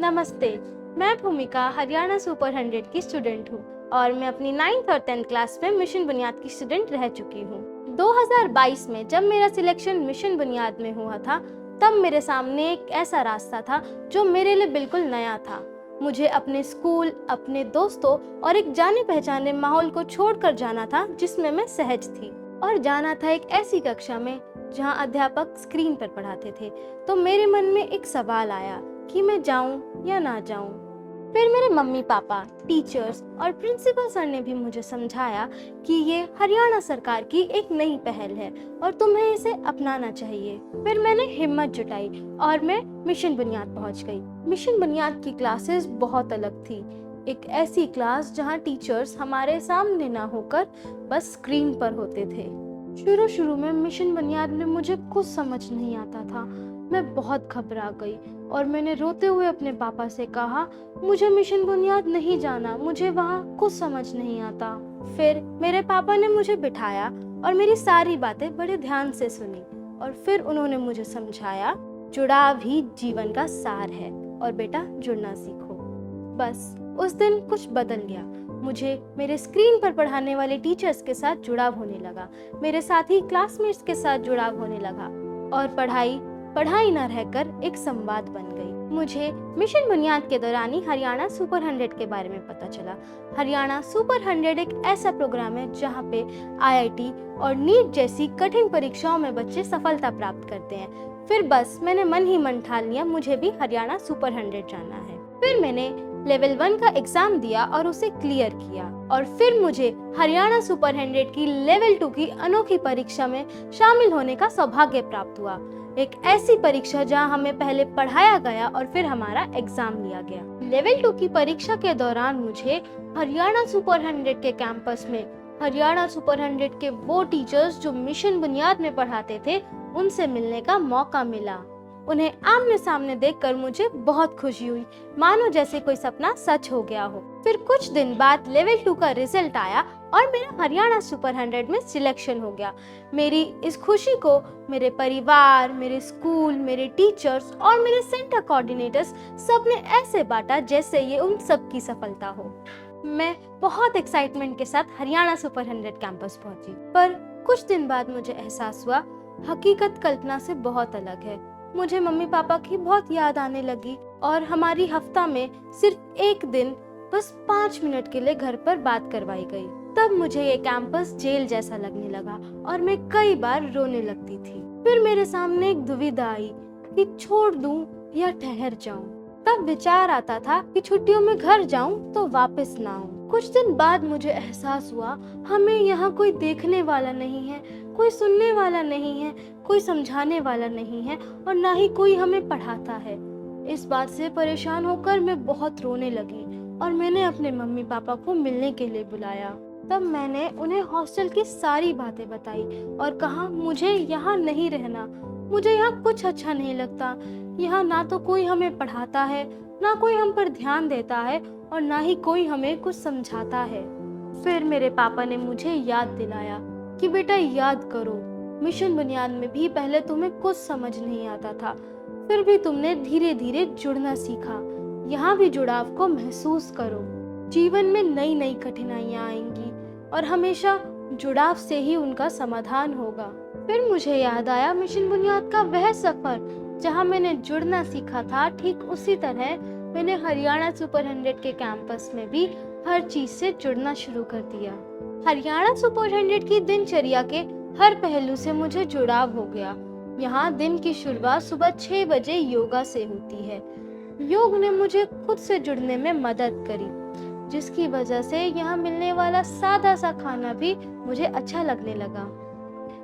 नमस्ते, मैं भूमिका हरियाणा सुपर 100 की स्टूडेंट हूँ और मैं अपनी 9th और 10th क्लास में मिशन बुनियाद की स्टूडेंट रह चुकी हूँ। 2022 में जब मेरा सिलेक्शन मिशन बुनियाद में हुआ था, तब मेरे सामने एक ऐसा रास्ता था जो मेरे लिए बिल्कुल नया था। मुझे अपने स्कूल, अपने दोस्तों और एक जाने पहचाने माहौल को छोड़कर जाना था जिसमें मैं सहज थी, और जाना था एक ऐसी कक्षा में जहाँ अध्यापक स्क्रीन पर पढ़ाते थे। तो मेरे मन में एक सवाल आया कि मैं जाऊं या ना जाऊं। फिर मेरे मम्मी पापा, टीचर्स और प्रिंसिपल सर ने भी मुझे समझाया कि ये हरियाणा सरकार की एक नई पहल है और तुम्हें इसे अपनाना चाहिए। फिर मैंने हिम्मत जुटाई और मैं मिशन बुनियाद पहुंच गई। मिशन बुनियाद की क्लासेस बहुत अलग थी। एक ऐसी क्लास जहां टीचर्स हमारे सामने ना होकर बस स्क्रीन पर होते थे। शुरू में मिशन बुनियाद में मुझे कुछ समझ नहीं आता था। मैं बहुत घबरा गई और मैंने रोते हुए अपने पापा से कहा, मुझे मिशन बुनियाद नहीं जाना, मुझे वहाँ कुछ समझ नहीं आता। फिर मेरे पापा ने मुझे बिठाया और मेरी सारी बातें बड़े ध्यान से सुनी और फिर उन्होंने मुझे समझाया, जुड़ाव ही जीवन का सार है और बेटा जुड़ना सीखो। बस उस दिन कुछ बदल गया। मुझे मेरे स्क्रीन पर पढ़ाने वाले टीचर्स के साथ जुड़ाव होने लगा, मेरे साथी क्लासमेट्स के साथ जुड़ाव होने लगा और पढ़ाई न रहकर एक संवाद बन गई। मुझे मिशन बुनियाद के दौरान ही हरियाणा सुपर 100 के बारे में पता चला। हरियाणा सुपर 100 एक ऐसा प्रोग्राम है जहाँ पे IIT और नीट जैसी कठिन परीक्षाओं में बच्चे सफलता प्राप्त करते हैं। फिर बस मैंने मन ही मन ठान लिया, मुझे भी हरियाणा सुपर 100 जाना है। फिर मैंने लेवल 1 का एग्जाम दिया और उसे क्लियर किया और फिर मुझे हरियाणा सुपर 100 की लेवल 2 की अनोखी परीक्षा में शामिल होने का सौभाग्य प्राप्त हुआ। एक ऐसी परीक्षा जहां हमें पहले पढ़ाया गया और फिर हमारा एग्जाम लिया गया। लेवल 2 की परीक्षा के दौरान मुझे हरियाणा सुपर 100 के कैंपस में हरियाणा सुपर 100 के वो टीचर्स जो मिशन बुनियाद में पढ़ाते थे, उनसे मिलने का मौका मिला। उन्हें आमने सामने देखकर मुझे बहुत खुशी हुई, मानो जैसे कोई सपना सच हो गया हो। फिर कुछ दिन बाद लेवल 2 का रिजल्ट आया और मेरा हरियाणा सुपर 100 में सिलेक्शन हो गया। मेरी इस खुशी को मेरे परिवार, मेरे स्कूल, मेरे टीचर्स और मेरे सेंटर कोऑर्डिनेटर्स सबने ऐसे बांटा जैसे ये उन सब की सफलता हो। मैं बहुत एक्साइटमेंट के साथ हरियाणा सुपर 100 कैंपस पहुंची, पर कुछ दिन बाद मुझे एहसास हुआ, हकीकत कल्पना से बहुत अलग है। मुझे मम्मी पापा की बहुत याद आने लगी और हमारी हफ्ता में सिर्फ एक दिन बस 5 मिनट के लिए घर पर बात करवाई गई। तब मुझे ये कैंपस जेल जैसा लगने लगा और मैं कई बार रोने लगती थी। फिर मेरे सामने एक दुविधा आई कि छोड़ दूं या ठहर जाऊं। तब विचार आता था कि छुट्टियों में घर जाऊं तो वापस ना आऊं। कुछ दिन बाद मुझे एहसास हुआ, हमें यहाँ कोई देखने वाला नहीं है, कोई सुनने वाला नहीं है, कोई समझाने वाला नहीं है और ना ही कोई हमें पढ़ाता है। इस बात से परेशान होकर मैं बहुत रोने लगी और मैंने अपने मम्मी पापा को मिलने के लिए बुलाया। तब मैंने उन्हें हॉस्टल की सारी बातें बताई और कहा, मुझे यहाँ नहीं रहना, मुझे यहाँ कुछ अच्छा नहीं लगता। यहाँ ना तो कोई हमें पढ़ाता है, ना कोई हम पर ध्यान देता है और ना ही कोई हमें कुछ समझाता है। फिर मेरे पापा ने मुझे याद दिलाया कि बेटा याद करो, मिशन बुनियाद में भी पहले तुम्हें कुछ समझ नहीं आता था, फिर भी तुमने धीरे धीरे जुड़ना सीखा। यहाँ भी जुड़ाव को महसूस करो। जीवन में नई नई कठिनाइयाँ आएंगी और हमेशा जुड़ाव से ही उनका समाधान होगा। फिर मुझे याद आया मिशन बुनियाद का वह सफर जहाँ मैंने जुड़ना सीखा था, ठीक उसी तरह मैंने हरियाणा सुपर 100 के कैंपस में भी हर चीज से जुड़ना शुरू कर दिया। हरियाणा सुपर 100 की दिनचर्या के हर पहलू से मुझे जुड़ाव हो गया। यहाँ दिन की शुरुआत सुबह 6 बजे योगा से होती है। योग ने मुझे खुद से जुड़ने में मदद करी, जिसकी वजह से यहाँ मिलने वाला सादा सा खाना भी मुझे अच्छा लगने लगा।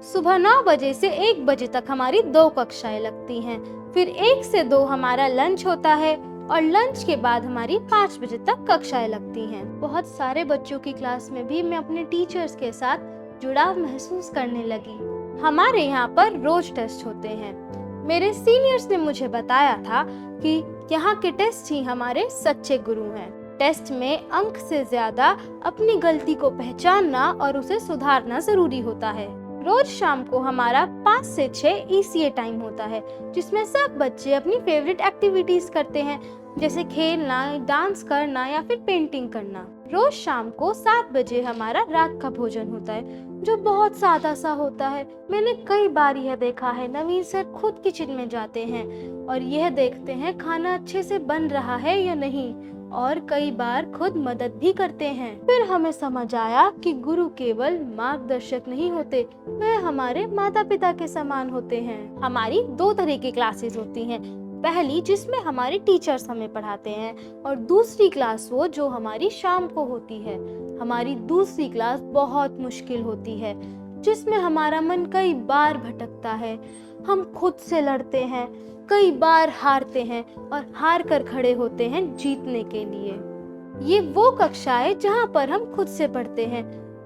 सुबह 9 बजे से 1 बजे तक हमारी 2 कक्षाएं लगती हैं, फिर 1 से 2 हमारा लंच होता है और लंच के बाद हमारी 5 बजे तक कक्षाएं लगती हैं। बहुत सारे बच्चों की क्लास में भी मैं अपने टीचर्स के साथ जुड़ाव महसूस करने लगी। हमारे यहाँ पर रोज टेस्ट होते हैं। मेरे सीनियर्स ने मुझे बताया था कि यहाँ के टेस्ट ही हमारे सच्चे गुरु हैं। टेस्ट में अंक से ज्यादा अपनी गलती को पहचानना और उसे सुधारना जरूरी होता है। रोज शाम को हमारा 5 से 6 ECA टाइम होता है, जिसमें सब बच्चे अपनी फेवरेट एक्टिविटीज करते हैं। जैसे खेलना, डांस करना या फिर पेंटिंग करना। रोज शाम को 7 बजे हमारा रात का भोजन होता है, जो बहुत सादा सा होता है। मैंने कई बार यह देखा है, नवीन सर खुद किचन में जाते हैं और यह देखते हैं खाना अच्छे से बन रहा है या नहीं, और कई बार खुद मदद भी करते हैं। फिर हमें समझ आया कि गुरु केवल मार्गदर्शक नहीं होते, वह हमारे माता पिता के समान होते हैं। हमारी 2 तरह की क्लासेस होती हैं। पहली जिसमें हमारे टीचर्स हमें पढ़ाते हैं, और दूसरी क्लास वो जो हमारी शाम को होती है। हमारी दूसरी क्लास बहुत मुश्किल होती है, जिसमें हमारा मन कई बार भटकता है। हम खुद से लड़ते हैं, कई बार हारते हैं और हार कर खड़े होते हैं जीतने के लिए। ये वो कक्षा है जहाँ पर हम खुद से पढ़ते हैं।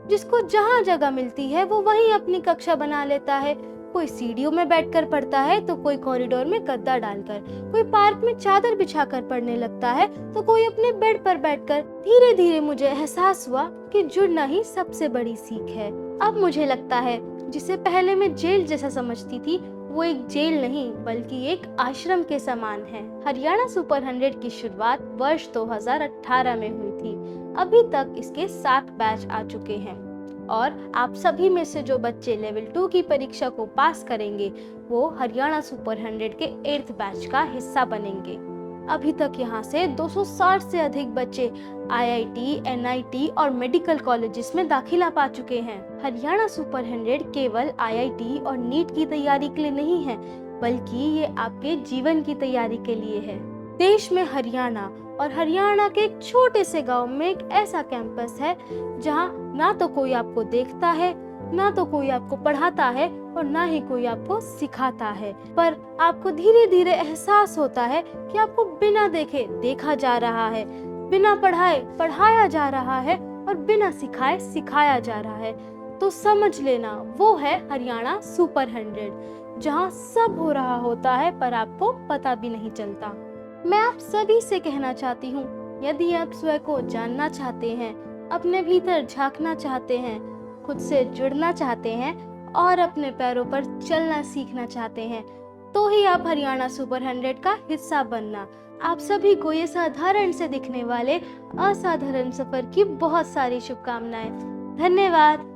जिसको जहाँ जगह मिलती है वो वहीं अपनी कक्षा बना लेता है। कोई सीढ़ियों में बैठकर पढ़ता है तो कोई कॉरिडोर में गद्दा डालकर, कोई पार्क में चादर बिछाकर पढ़ने लगता है तो कोई अपने बेड पर बैठकर। धीरे धीरे मुझे एहसास हुआ कि जुड़ना ही सबसे बड़ी सीख है। अब मुझे लगता है जिसे पहले मैं जेल जैसा समझती थी, वो एक जेल नहीं बल्कि एक आश्रम के समान है। हरियाणा सुपर 100 की शुरुआत वर्ष 2018 में हुई थी। अभी तक इसके 7 बैच आ चुके हैं और आप सभी में से जो बच्चे लेवल 2 की परीक्षा को पास करेंगे वो हरियाणा सुपर 100 के 8th बैच का हिस्सा बनेंगे। अभी तक यहाँ से 260 से अधिक बच्चे IIT, NIT और मेडिकल कॉलेजेस में दाखिला पा चुके हैं। हरियाणा सुपर 100 केवल IIT और नीट की तैयारी के लिए नहीं है, बल्कि ये आपके जीवन की तैयारी के लिए है। देश में हरियाणा और हरियाणा के एक छोटे से गांव में एक ऐसा कैंपस है जहां ना तो कोई आपको देखता है, ना तो कोई आपको पढ़ाता है और ना ही कोई आपको सिखाता है, पर आपको धीरे धीरे एहसास होता है कि आपको बिना देखे देखा जा रहा है, बिना पढ़ाए पढ़ाया जा रहा है और बिना सिखाए सिखाया जा रहा है। तो समझ लेना वो है हरियाणा सुपर 100, जहां सब हो रहा होता है पर आपको पता भी नहीं चलता। मैं आप सभी से कहना चाहती हूँ, यदि आप स्वयं को जानना चाहते हैं, अपने भीतर झांकना चाहते हैं, खुद से जुड़ना चाहते हैं और अपने पैरों पर चलना सीखना चाहते हैं, तो ही आप हरियाणा सुपर 100 का हिस्सा बनना। आप सभी को ये साधारण से दिखने वाले असाधारण सफर की बहुत सारी शुभकामनाएं। धन्यवाद।